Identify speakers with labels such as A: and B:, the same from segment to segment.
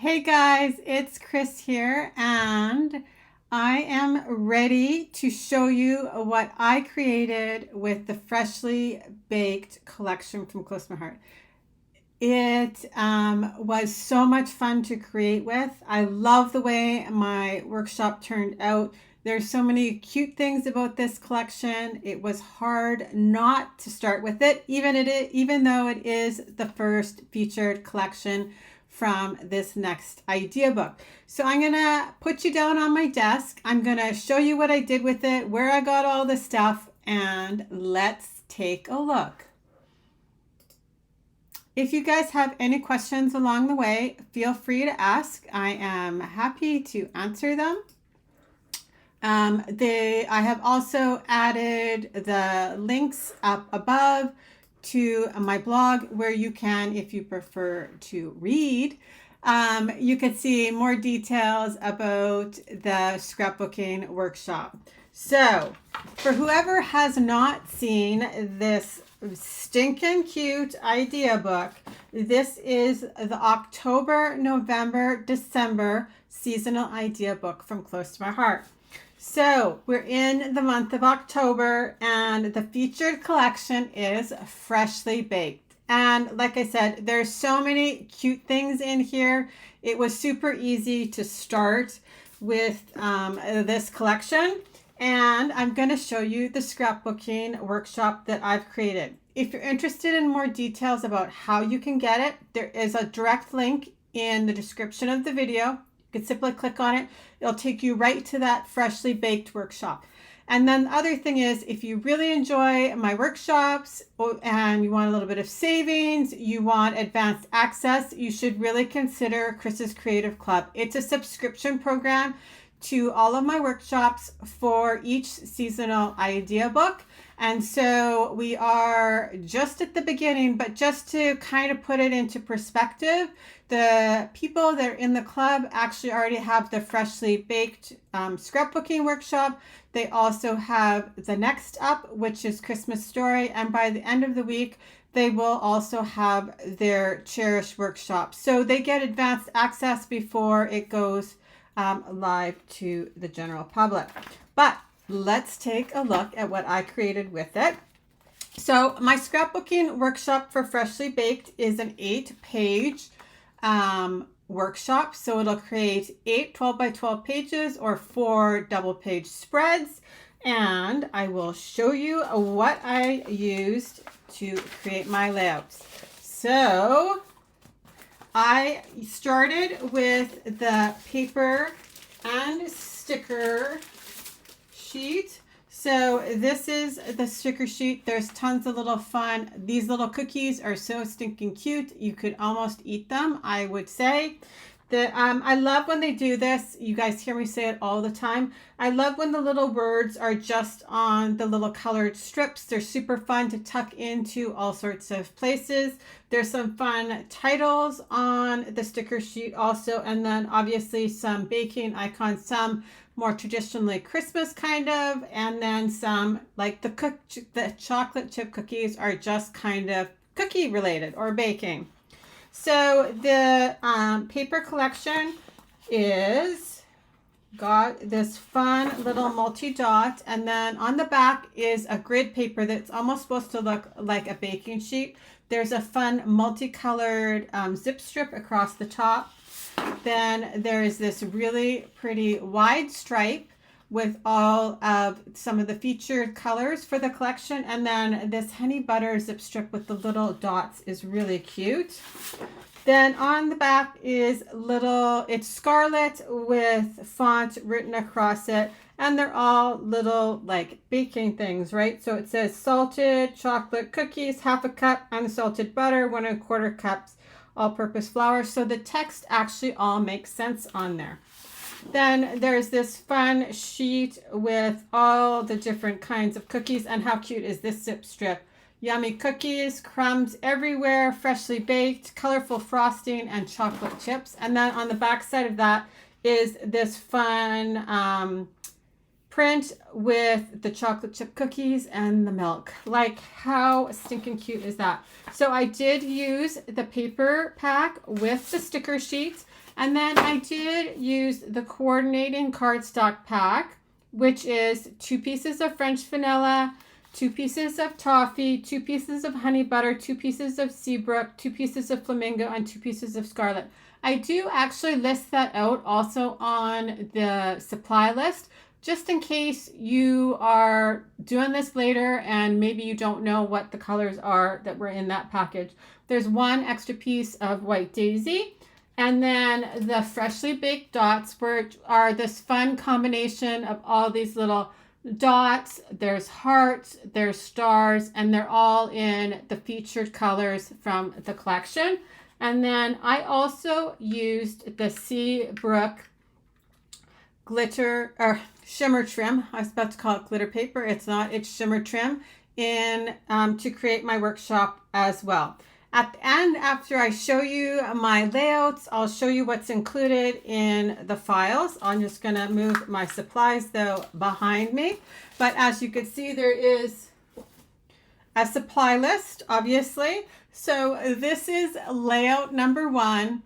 A: Hey guys, it's Chris here, and I am ready to show you what I created with the Freshly Baked collection from Close to My Heart. It was so much fun to create with. I love the way my workshop turned out. There's so many cute things about this collection. It was hard not to start with it, even though it is the first featured collection from this next idea book. So I'm gonna put you down on my desk. I'm gonna show you what I did with it, where I got all the stuff, and let's take a look. If you guys have any questions along the way, feel free to ask. I am happy to answer them. I have also added the links up above to my blog where you can, if you prefer to read, you can see more details about the scrapbooking workshop. So, for whoever has not seen this stinking cute idea book, this is the October, November, December seasonal idea book from Close to My Heart. So we're in the month of October, and the featured collection is Freshly Baked. And like I said, there's so many cute things in here. It was super easy to start with this collection. And I'm going to show you the scrapbooking workshop that I've created. If you're interested in more details about how you can get it, there is a direct link in the description of the video. You can simply click on it. It'll take you right to that Freshly Baked workshop. And then the other thing is, if you really enjoy my workshops and you want a little bit of savings, you want advanced access, you should really consider Chris's Creative Club. It's a subscription program to all of my workshops for each seasonal idea book. And so we are just at the beginning, but just to kind of put it into perspective, the people that are in the club actually already have the Freshly Baked scrapbooking workshop. They also have the next up, which is Christmas Story. And by the end of the week, they will also have their Cherish workshop. So they get advanced access before it goes live to the general public. But let's take a look at what I created with it. So my scrapbooking workshop for Freshly Baked is an 8-page workshop. So it'll create 8 12 by 12 pages or 4 double page spreads. And I will show you what I used to create my layouts. So I started with the paper and sticker sheet. So this is the sticker sheet. There's tons of little fun. These little cookies are so stinking cute. You could almost eat them, I would say. I love when they do this. You guys hear me say it all the time. I love when the little words are just on the little colored strips. They're super fun to tuck into all sorts of places. There's some fun titles on the sticker sheet also, and then obviously some baking icons, some more traditionally Christmas kind of, and then some like the chocolate chip cookies are just kind of cookie related or baking. So the paper collection is got this fun little multi-dot, and then on the back is a grid paper that's almost supposed to look like a baking sheet. There's a fun multicolored zip strip across the top. Then there is this really pretty wide stripe with all of some of the featured colors for the collection. And then this honey butter zip strip with the little dots is really cute. Then on the back is it's scarlet with font written across it. And they're all little like baking things, right? So it says salted chocolate cookies, half a cup, unsalted butter, 1 1/4 cups, all-purpose flour. So the text actually all makes sense on there. Then there's this fun sheet with all the different kinds of cookies. And how cute is this zip strip? Yummy cookies, crumbs everywhere, freshly baked, colorful frosting, and chocolate chips. And then on the back side of that is this fun print with the chocolate chip cookies and the milk. Like, how stinking cute is that? So I did use the paper pack with the sticker sheets. And then I did use the coordinating cardstock pack, which is 2 pieces of French vanilla, 2 pieces of toffee, 2 pieces of honey butter, 2 pieces of Seabrook, 2 pieces of flamingo, and 2 pieces of scarlet. I do actually list that out also on the supply list, just in case you are doing this later and maybe you don't know what the colors are that were in that package. There's 1 extra piece of white daisy. And then the freshly baked dots, which are this fun combination of all these little dots. There's hearts, there's stars, and they're all in the featured colors from the collection. And then I also used the Seabrook glitter or shimmer trim. I was about to call it glitter paper. It's not, it's shimmer trim in to create my workshop as well. At the end, after I show you my layouts, I'll show you what's included in the files. I'm just going to move my supplies though behind me. But as you can see, there is a supply list, obviously. So this is layout number 1.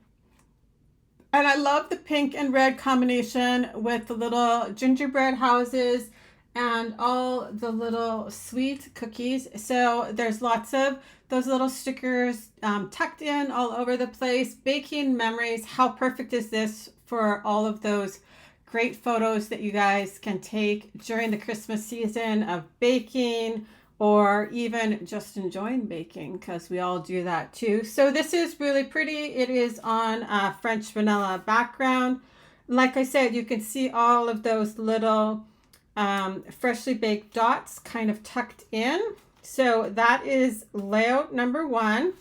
A: And I love the pink and red combination with the little gingerbread houses and all the little sweet cookies. So there's lots of those little stickers tucked in all over the place. Baking memories. How perfect is this for all of those great photos that you guys can take during the Christmas season of baking, or even just enjoying baking, because we all do that too. So this is really pretty. It is on a French vanilla background. Like I said, you can see all of those little freshly baked dots kind of tucked in. So that is layout number 1.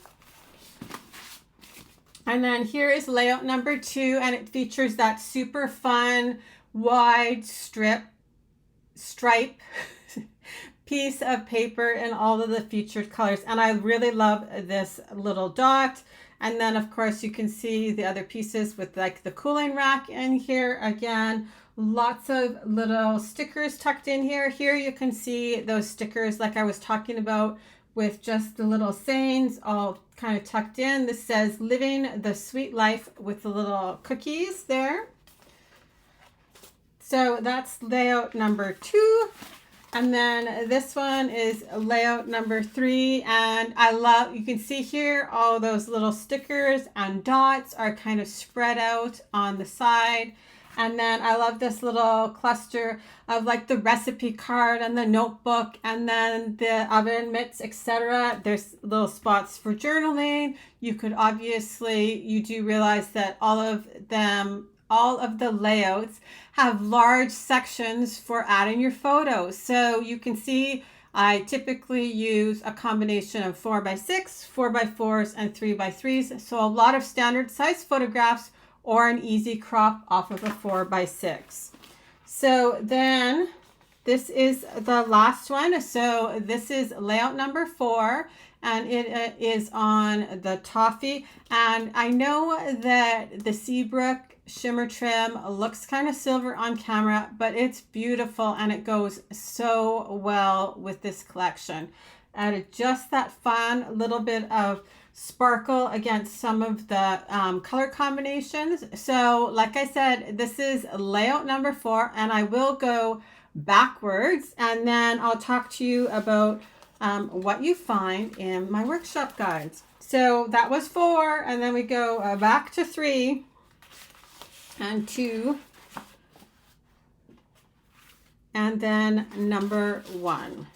A: And then here is layout number 2, and it features that super fun wide stripe piece of paper in all of the featured colors. And I really love this little dot. And then of course you can see the other pieces with like the cooling rack in here. Again, lots of little stickers tucked in here. Here you can see those stickers like I was talking about, with just the little sayings all kind of tucked in. This says living the sweet life with the little cookies there. So that's layout number 2. And then this one is layout number 3. And I love, you can see here, all those little stickers and dots are kind of spread out on the side. And then I love this little cluster of like the recipe card and the notebook and then the oven mitts, etc. There's little spots for journaling. You could obviously, you do realize that all of the layouts have large sections for adding your photos. So you can see I typically use a combination of 4x6, 4x4s, and 3x3s. So a lot of standard size photographs or an easy crop off of a 4x6. So then this is the last one. So this is layout number 4, and it is on the toffee. And I know that the Seabrook shimmer trim looks kind of silver on camera, but it's beautiful and it goes so well with this collection. Added just that fun little bit of sparkle against some of the color combinations. So like I said, this is layout number 4, and I will go backwards and then I'll talk to you about what you find in my workshop guides. So that was 4, and then we go back to 3 and 2, and then number 1.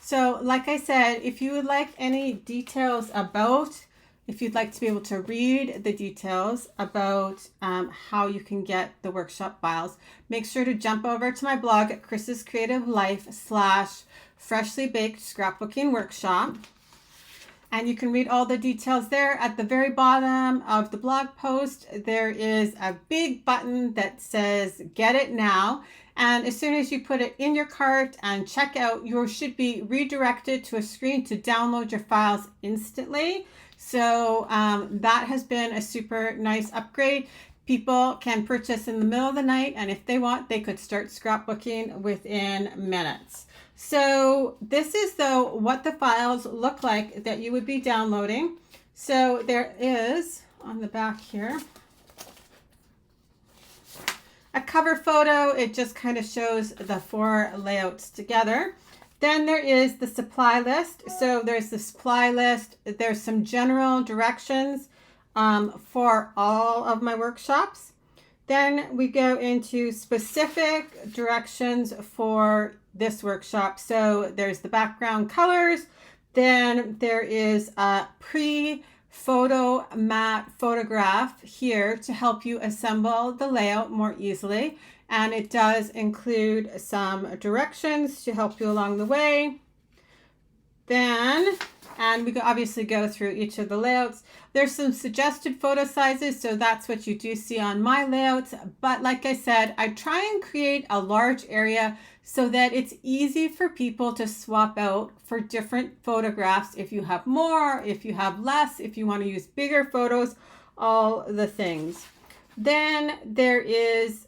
A: So like I said, if you would like any details about, if you'd like to be able to read the details about how you can get the workshop files, make sure to jump over to my blog at Chris's Creative Life /freshly baked scrapbooking workshop. And you can read all the details there. At the very bottom of the blog post, there is a big button that says get it now. And as soon as you put it in your cart and check out, you should be redirected to a screen to download your files instantly. So that has been a super nice upgrade. People can purchase in the middle of the night, and if they want, they could start scrapbooking within minutes. So this is though what the files look like that you would be downloading. So there is on the back here. A cover photo, it just kind of shows the 4 layouts together. Then there is the supply list. So there's the supply list. There's some general directions for all of my workshops. Then we go into specific directions for this workshop. So there's the background colors. Then there is a pre-photo mat photograph here to help you assemble the layout more easily. And it does include some directions to help you along the way. And we obviously go through each of the layouts. There's some suggested photo sizes, so that's what you do see on my layouts. But like I said, I try and create a large area so that it's easy for people to swap out for different photographs. If you have more, if you have less, if you want to use bigger photos, all the things. Then there is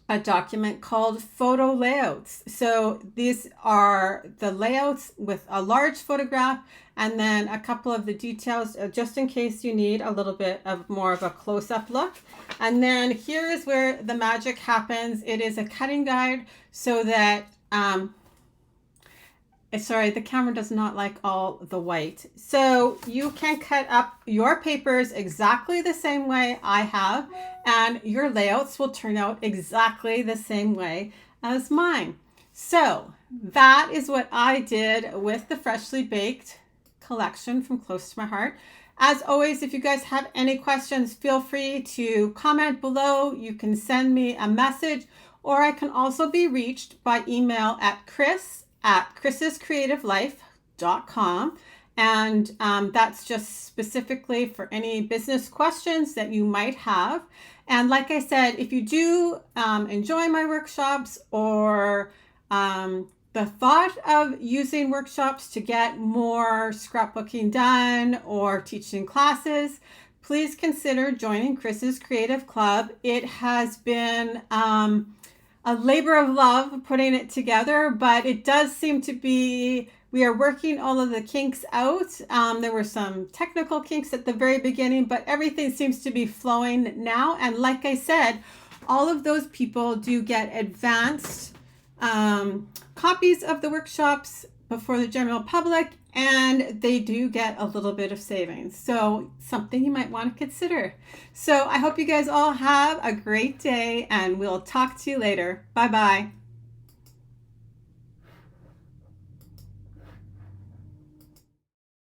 A: a document called photo layouts. So these are the layouts with a large photograph and then a couple of the details just in case you need a little bit of more of a close-up look. And then here is where the magic happens. It is a cutting guide so that sorry, the camera does not like all the white. So you can cut up your papers exactly the same way I have, and your layouts will turn out exactly the same way as mine. So that is what I did with the Freshly Baked collection from Close to My Heart. As always, if you guys have any questions, feel free to comment below. You can send me a message, or I can also be reached by email at chrisscreativelife.com. And that's just specifically for any business questions that you might have. And like I said, if you do enjoy my workshops or the thought of using workshops to get more scrapbooking done or teaching classes, please consider joining Chris's Creative Club. It has been a labor of love putting it together, but it does seem to be, we are working all of the kinks out. There were some technical kinks at the very beginning, but everything seems to be flowing now. And like I said, all of those people do get advanced copies of the workshops before the general public, and they do get a little bit of savings. So something you might want to consider. So I hope you guys all have a great day, and we'll talk to you later. Bye-bye.